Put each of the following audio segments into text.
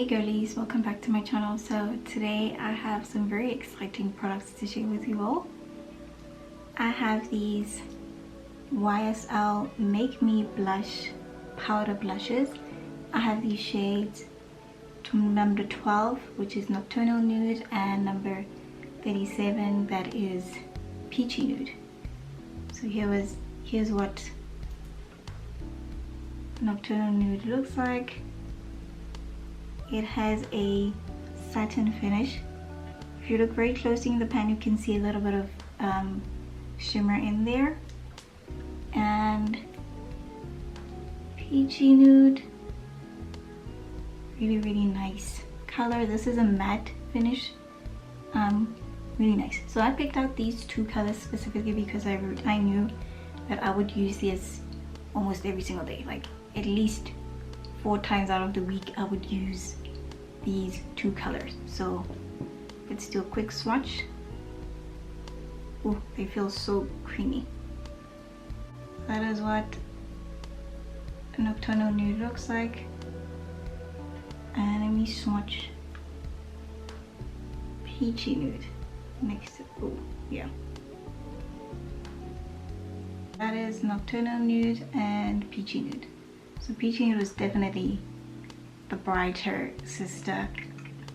Hey girlies, welcome back to my channel. So today I have some very exciting products to share with you all. I have these YSL Make Me Blush powder blushes. I have these shades number 12, which is Nocturnal Nude, and number 37, that is Peachy Nude. So here's what Nocturnal Nude looks like. It has a satin finish. If you look very closely in the pan, you can see a little bit of shimmer in there. And Peachy Nude, really nice color. This is a matte finish, really nice. So I picked out these two colors specifically because I knew that I would use this almost every single day, like at least 4 times out of the week I would use these two colors. So let's do a quick swatch. Oh, they feel so creamy. That is what Nocturnal Nude looks like. And let me swatch Peachy Nude next to, oh yeah, that is Nocturnal Nude and Peachy Nude. So Peachy Nude was definitely the brighter sister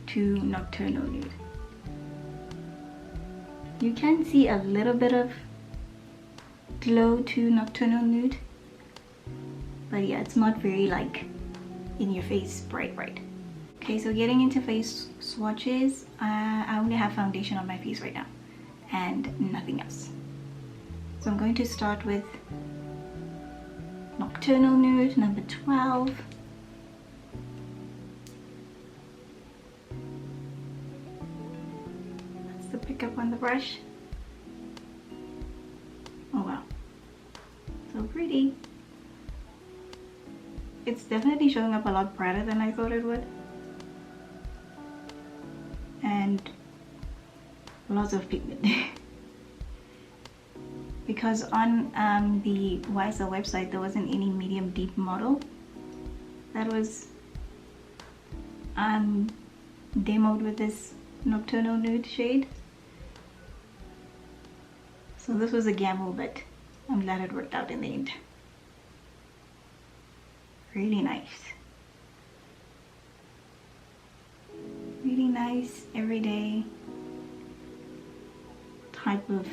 to Nocturnal Nude. You can see a little bit of glow to Nocturnal Nude, but yeah, it's not very like in your face bright. Okay, so getting into face swatches, I only have foundation on my face right now and nothing else. So I'm going to start with Nocturnal Nude number 12. That's the pickup on the brush. Oh wow, so pretty. It's definitely showing up a lot brighter than I thought it would. And lots of pigment. Because on the YSL website there wasn't any medium deep model that was demoed with this Nocturnal Nude shade. So this was a gamble, but I'm glad it worked out in the end. Really nice. Really nice everyday type of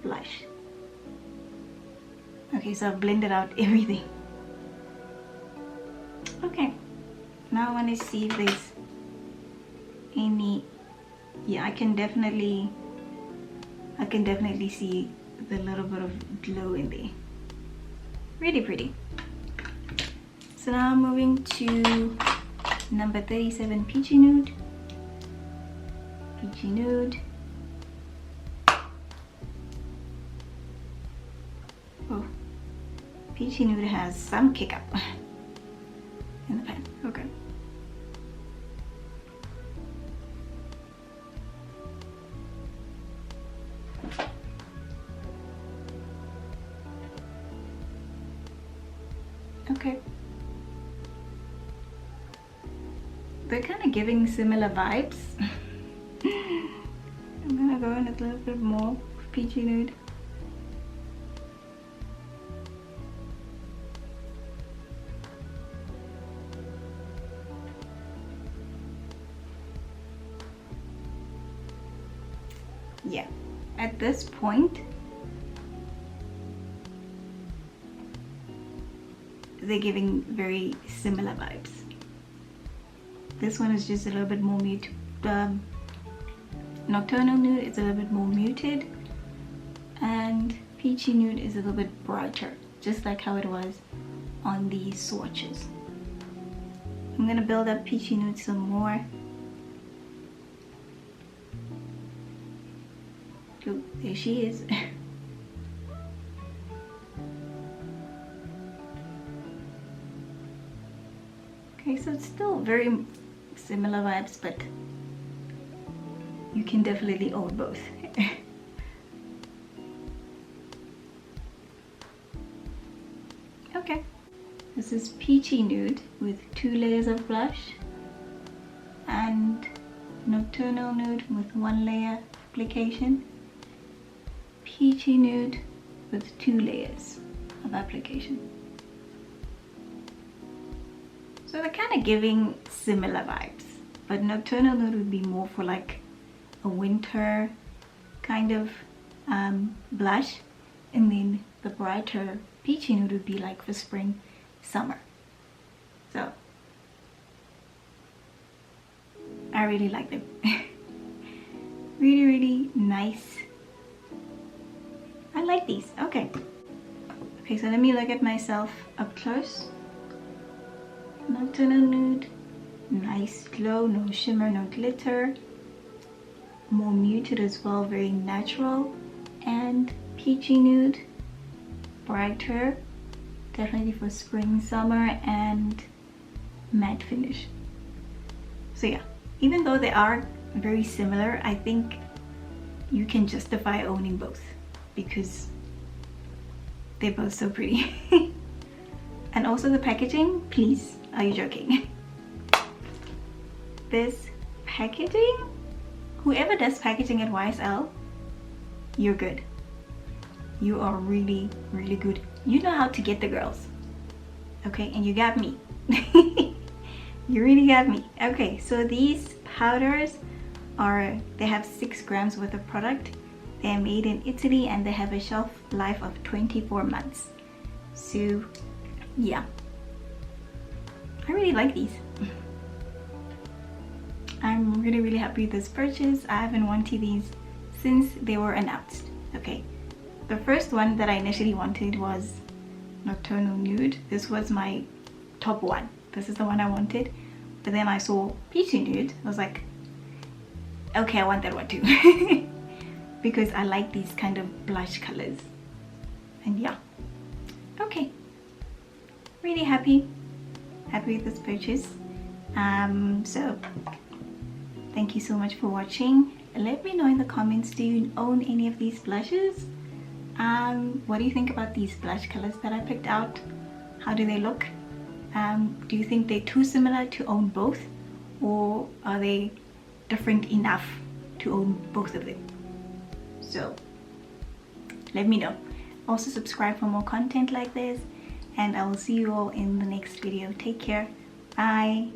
blush. Okay, so I've blended out everything. Okay, now I want to see if there's any, yeah, I can definitely see the little bit of glow in there. Really pretty. So now I'm moving to number 37, Peachy Nude. Peachy Nude. Oh, Peachy Nude has some kick up in the pan. Okay. Okay. They're kind of giving similar vibes. I'm gonna go in a little bit more with Peachy Nude. Yeah, at this point they're giving very similar vibes. This one is just a little bit more muted. Nocturnal Nude is a little bit more muted, and Peachy Nude is a little bit brighter, just like how it was on the swatches. I'm gonna build up Peachy Nude some more. Oh, there she is. Okay, so it's still very similar vibes, but you can definitely own both. Okay, This is Peachy Nude with 2 layers of blush, and Nocturnal Nude with 1 layer application. Peachy Nude with 2 layers of application. So they're kind of giving similar vibes, but Nocturnal Nude would be more for like a winter kind of blush, and then the brighter Peachy Nude would be like for spring, summer. So I really like them. Really nice. I like these. Okay, so let me look at myself up close. Nocturnal Nude, nice glow, no shimmer, no glitter, more muted as well, very natural. And Peachy Nude, brighter, definitely for spring, summer, and matte finish. So yeah, even though they are very similar, I think you can justify owning both because they're both so pretty. And also the packaging, please, are you joking? This packaging, whoever does packaging at YSL, you're good. You are really good. You know how to get the girls, okay? And you got me. You really got me. Okay, so these powders they have 6 grams worth of product. They're made in Italy and they have a shelf life of 24 months. So yeah, I really like these. I'm really happy with this purchase. I haven't wanted these since they were announced. Okay, the first one that I initially wanted was Nocturnal Nude. This was my top one. This is the one I wanted, but then I saw Peachy Nude. I was like, okay, I want that one too. Because I like these kind of blush colors. And yeah, okay, really happy with this purchase. So thank you so much for watching. Let me know in the comments, do you own any of these blushes? What do you think about these blush colors that I picked out? How do they look? Do you think they're too similar to own both, or are they different enough to own both of them? So let me know. Also subscribe for more content like this, and I will see you all in the next video. Take care. Bye.